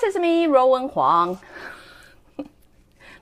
is me, Ruowen Huang.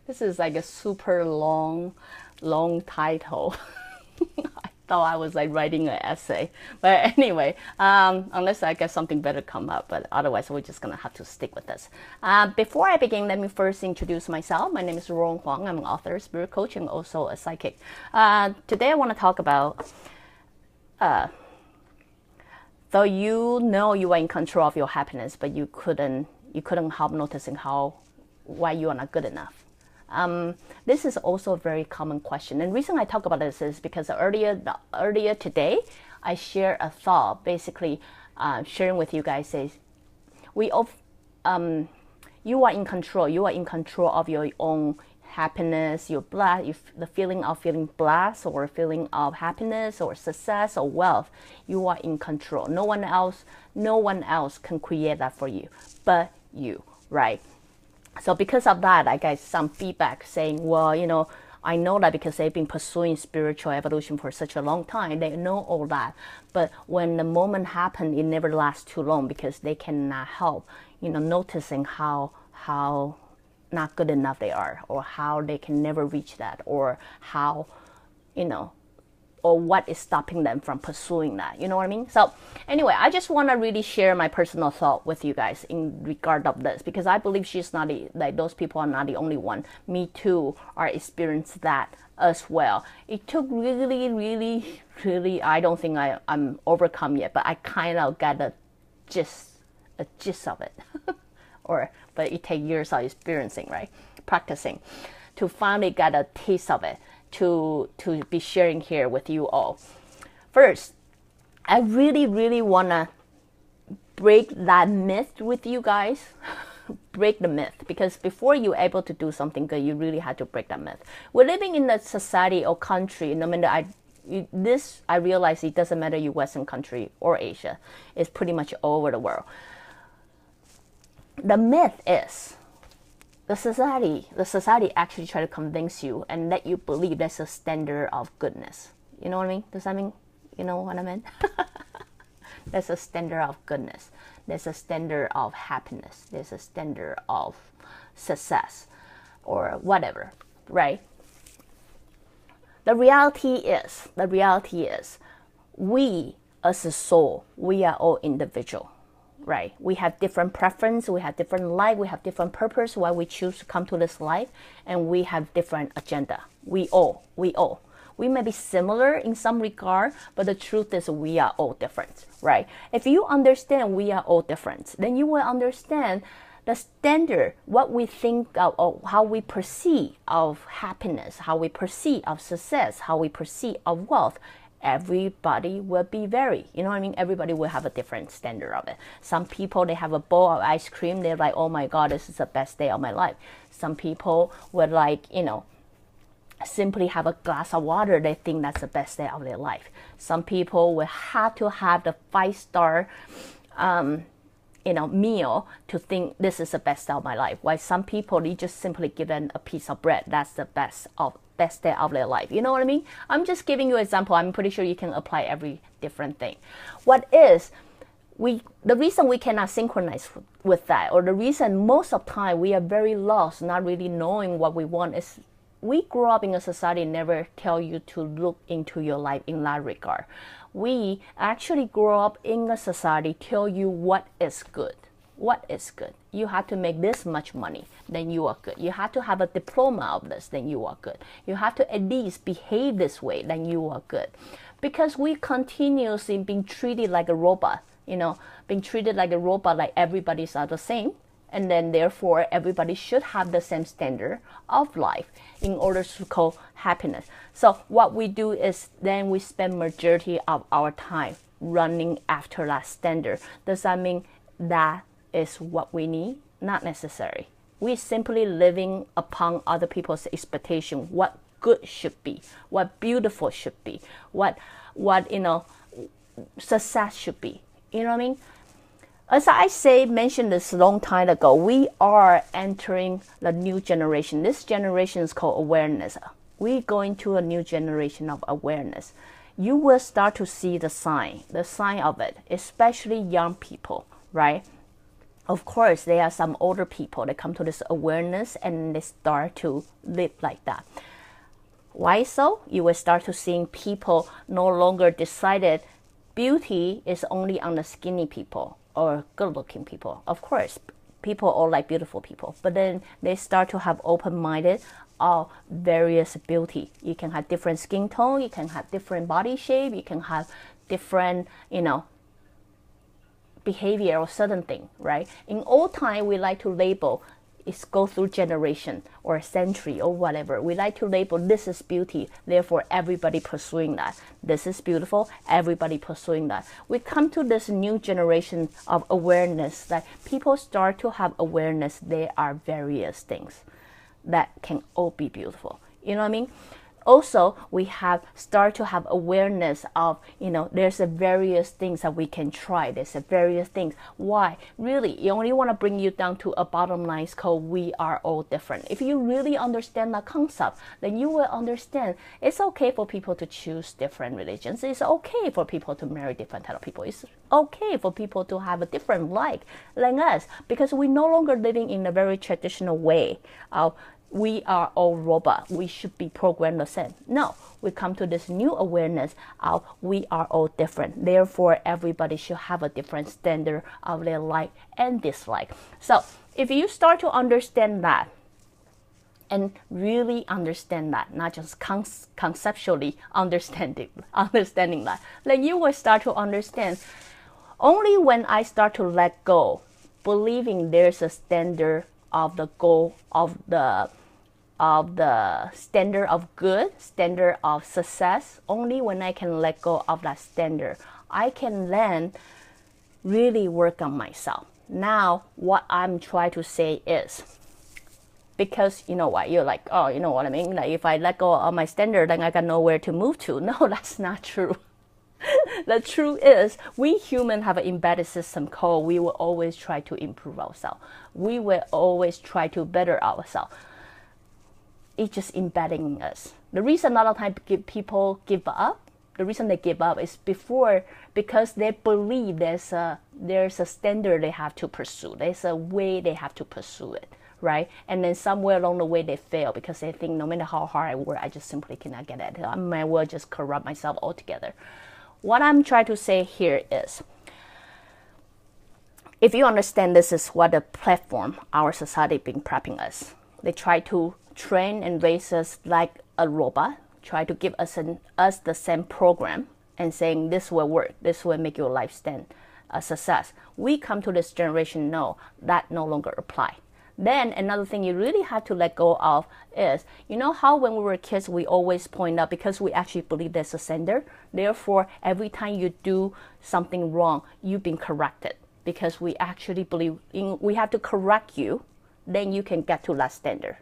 This is like a super long title. I thought I was like writing an essay, but anyway, unless I get something better come up, but otherwise we're just gonna have to stick with this. Before I begin, let me first introduce myself. My name is Ruowen Huang. I'm an author, spirit coach, and also a psychic. Today I want to talk about though you know you are in control of your happiness, but you couldn't help noticing why you are not good enough. This is also a very common question, and the reason I talk about this is because earlier today I shared a thought, basically sharing with you guys is you are in control. You are in control of your own happiness, the feeling of feeling blessed, or feeling of happiness or success or wealth. You are in control. No one else can create that for you but you, right? So because of that, I got some feedback saying, well, I know that because they've been pursuing spiritual evolution for such a long time. They know all that. But when the moment happens, it never lasts too long because they cannot help, noticing how not good enough they are, or how they can never reach that, or how, or what is stopping them from pursuing that. You know what I mean? So anyway, I just want to really share my personal thought with you guys in regard of this, because I believe those people are not the only one. Me too are experienced that as well. It took really, I don't think I'm overcome yet, but I kind of got a gist of it. But it takes years of experiencing, right? Practicing to finally get a taste of it, to be sharing here with you all. First, I really want to break that myth with you guys. Break the myth, because before you're able to do something good, you really have to break that myth. We're living in a society or country, no matter I realize it doesn't matter you Western country or Asia. It's pretty much all over the world. The myth is the society actually try to convince you and let you believe there's a standard of goodness. You know what I mean? Does that mean you know what I mean? There's a standard of goodness. There's a standard of happiness. There's a standard of success or whatever, right? The reality is we as a soul, we are all individual. Right? We have different preference, we have different life, we have different purpose why we choose to come to this life, and we have different agenda. We all. We may be similar in some regard, but the truth is we are all different, right? If you understand we are all different, then you will understand the standard, what we think of, or how we perceive of happiness, how we perceive of success, how we perceive of wealth. Everybody will be varied. You know what I mean? Everybody will have a different standard of it. Some people, they have a bowl of ice cream. They're like, oh my God, this is the best day of my life. Some people would simply have a glass of water. They think that's the best day of their life. Some people will have to have the 5-star, meal to think this is the best day of my life. While some people, you just simply give them a piece of bread. That's the best day of their life. You know what I mean? I'm just giving you an example. I'm pretty sure you can apply every different thing. The reason we cannot synchronize with that, or the reason most of the time we are very lost, not really knowing what we want, is we grew up in a society never tell you to look into your life in that regard. We actually grow up in a society tell you what is good. What is good? You have to make this much money, then you are good. You have to have a diploma of this, then you are good. You have to at least behave this way, then you are good. Because we continuously being treated like a robot, being treated like a robot, like everybody's are the same. And then therefore everybody should have the same standard of life in order to call happiness. So what we do is then we spend majority of our time running after that standard. Does that mean that is what we need? Not necessary. We simply living upon other people's expectation, what good should be, what beautiful should be, what success should be. You know what I mean? As I mentioned this a long time ago, we are entering the new generation. This generation is called awareness. We're going to a new generation of awareness. You will start to see the sign of it, especially young people, right? of course, there are some older people that come to this awareness and they start to live like that. Why so? You will start to seeing people no longer decided beauty is only on the skinny people or good-looking people. Of course, people all like beautiful people, but then they start to have open-minded of various beauty. You can have different skin tone, you can have different body shape, you can have different, behavior or certain thing, right? In old time, we like to label. It's go through generation or century or whatever. We like to label this is beauty, therefore everybody pursuing that. This is beautiful, everybody pursuing that. We come to this new generation of awareness that people start to have awareness there are various things that can all be beautiful. You know what I mean? Also, we have start to have awareness of, there's a various things that we can try. There's a various things. Why? Really, you only want to bring you down to a bottom line called we are all different. If you really understand that concept, then you will understand it's okay for people to choose different religions. It's okay for people to marry different type of people. It's okay for people to have a different like us, because we're no longer living in a very traditional way of we are all robots. We should be programmed the same. No, we come to this new awareness of we are all different. Therefore, everybody should have a different standard of their like and dislike. So if you start to understand that and really understand that, not just conceptually understanding that, then you will start to understand only when I start to let go, believing there's a standard of the goal of the standard of good, standard of success. Only when I can let go of that standard, I can then really work on myself. Now, what I'm trying to say is, because you know what, you're like, oh, you know what I mean? Like if I let go of my standard, then I got nowhere to move to. No, that's not true. The truth is, we humans have an embedded system called we will always try to improve ourselves. We will always try to better ourselves. It's just embedding in us. The reason a lot of times people give up, the reason they give up is because they believe there's a standard they have to pursue. There's a way they have to pursue it, right? And then somewhere along the way they fail because they think no matter how hard I work, I just simply cannot get it. I might well just corrupt myself altogether. What I'm trying to say here is, if you understand this is what the platform, our society been prepping us. They try to train and raise us like a robot, try to give us the same program and saying this will work, this will make your life stand a success. We come to this generation, no, that no longer apply. Then another thing you really have to let go of is, you know how when we were kids, we always point out because we actually believe there's a standard. Therefore, every time you do something wrong, you've been corrected because we actually believe we have to correct you, then you can get to that standard.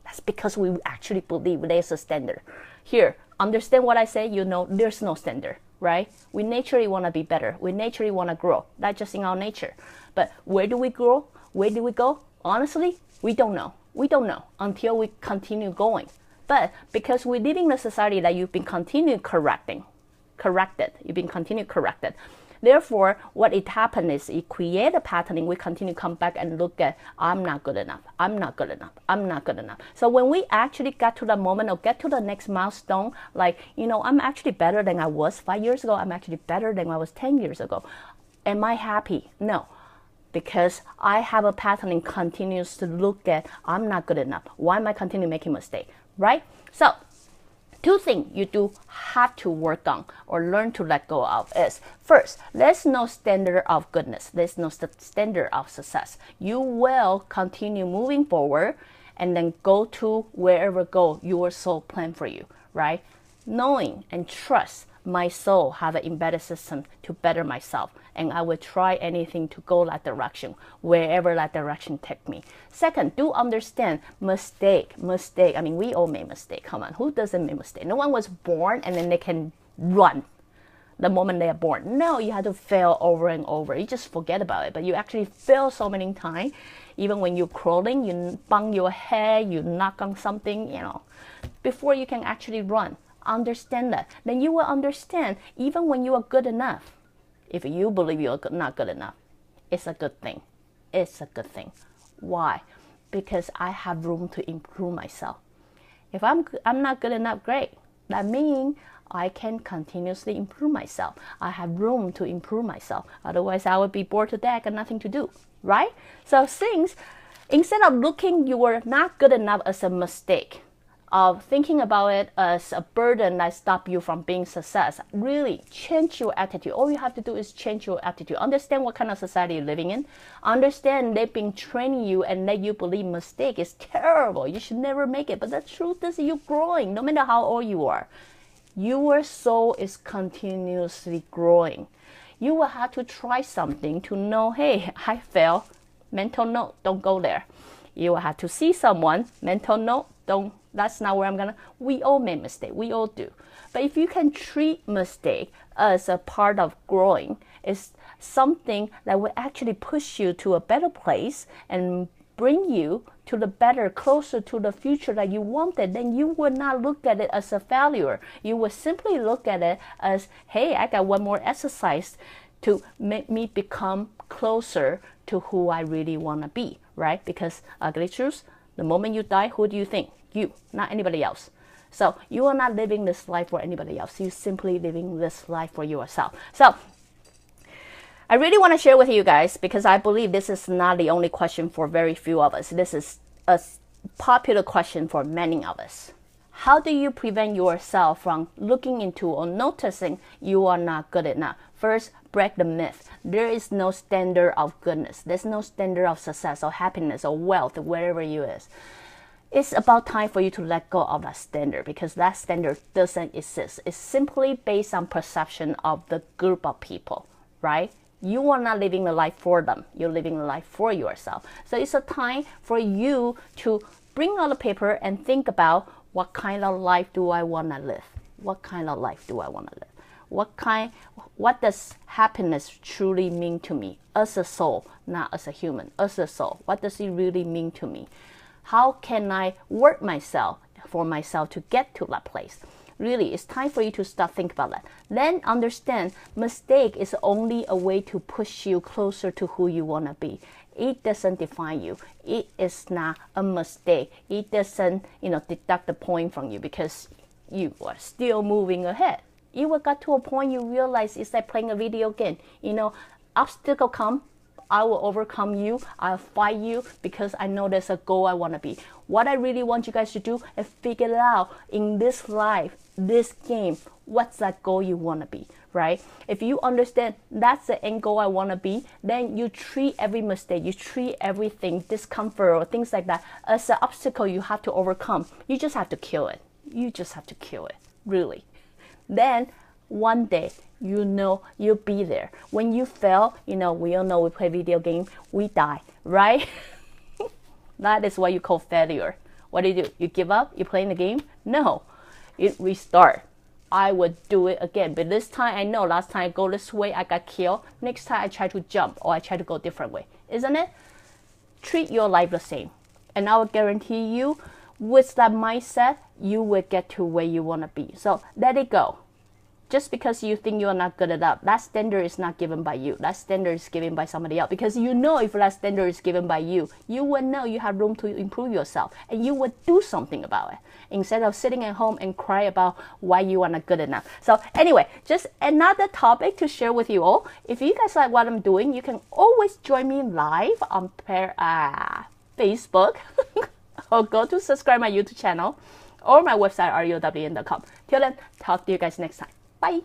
That's because we actually believe there's a standard. Here, understand what I say, there's no standard, right? We naturally want to be better. We naturally want to grow. That's just in our nature. But where do we grow? Where do we go? Honestly, we don't know. We don't know until we continue going. But because we live in a society that you've been continually corrected. You've been continually corrected. Therefore, what it happened is it create a pattern. We continue to come back and look at, I'm not good enough. I'm not good enough. I'm not good enough. So when we actually get to the moment or get to the next milestone, like, I'm actually better than I was 5 years ago. I'm actually better than I was 10 years ago. Am I happy? No. Because I have a pattern and continues to look at, I'm not good enough. Why am I continuing making mistakes, right? So, two things you do have to work on or learn to let go of is, first, there's no standard of goodness. There's no standard of success. You will continue moving forward and then go to wherever goal your soul planned for you, right? Knowing and trust my soul have an embedded system to better myself, and I will try anything to go that direction, wherever that direction take me. Second, do understand mistake. I mean, we all make mistake. Come on, who doesn't make mistake? No one was born and then they can run the moment they are born. No, you have to fail over and over. You just forget about it, but you actually fail so many times. Even when you're crawling, you bang your head, you knock on something, before you can actually run. Understand that. Then you will understand even when you are good enough. If you believe you're not good enough, it's a good thing. is a good thing. Why? Because I have room to improve myself. If I'm not good enough, great. That means I can continuously improve myself. I have room to improve myself. Otherwise, I would be bored to death and nothing to do, right? So instead of looking you were not good enough as a mistake, of thinking about it as a burden that stops you from being success, really change your attitude. All you have to do is change your attitude. Understand what kind of society you're living in. Understand they've been training you and let you believe mistake is terrible. You should never make it. But the truth is you're growing no matter how old you are. Your soul is continuously growing. You will have to try something to know, hey, I failed. Mental note, don't go there. You will have to see someone. Mental note, that's not where I'm gonna. We all make mistakes. We all do. But if you can treat mistake as a part of growing, it's something that will actually push you to a better place and bring you to the better, closer to the future that you wanted, then you would not look at it as a failure. You would simply look at it as, hey, I got one more exercise to make me become closer to who I really want to be, right? Because ugly truth, the moment you die, who do you think? You, not anybody else. So you are not living this life for anybody else. You're simply living this life for yourself. So I really want to share with you guys, because I believe this is not the only question for very few of us. This is a popular question for many of us. How do you prevent yourself from looking into or noticing you are not good enough? First, break the myth. There is no standard of goodness. There's no standard of success or happiness or wealth, wherever you is. It's about time for you to let go of that standard, because that standard doesn't exist. It's simply based on perception of the group of people, right? You are not living the life for them. You're living the life for yourself. So it's a time for you to bring out the paper and think about, what kind of life do I want to live? What kind of life do I want to live? What does happiness truly mean to me as a soul, not as a human, as a soul? What does it really mean to me? How can I work for myself to get to that place? Really, it's time for you to start thinking about that. Then understand, mistake is only a way to push you closer to who you want to be. It doesn't define you. It is not a mistake. It doesn't, deduct the point from you, because you are still moving ahead. You will get to a point you realize it's like playing a video game. Obstacle come, I will overcome you. I'll fight you, because I know there's a goal I want to be. What I really want you guys to do is figure it out in this life, this game, what's that goal you want to be, right? If you understand that's the end goal I want to be, then you treat every mistake, you treat everything, discomfort or things like that, as an obstacle you have to overcome. You just have to kill it. You just have to kill it, really. Then one day, you'll be there. When you fail, we all know we play video game, we die, right? That is what you call failure. What do? You give up? You playing the game? No. You restart. I would do it again. But this time, I know last time I go this way, I got killed. Next time I try to jump, or I try to go a different way. Isn't it? Treat your life the same. And I will guarantee you, with that mindset, you will get to where you want to be. So let it go. Just because you think you are not good enough, that standard is not given by you. That standard is given by somebody else. Because if that standard is given by you, you will know you have room to improve yourself. And you will do something about it, instead of sitting at home and cry about why you are not good enough. So anyway, just another topic to share with you all. If you guys like what I'm doing, you can always join me live on Facebook. Or go to subscribe my YouTube channel or my website, ruowen.com. Till then, talk to you guys next time. Bye.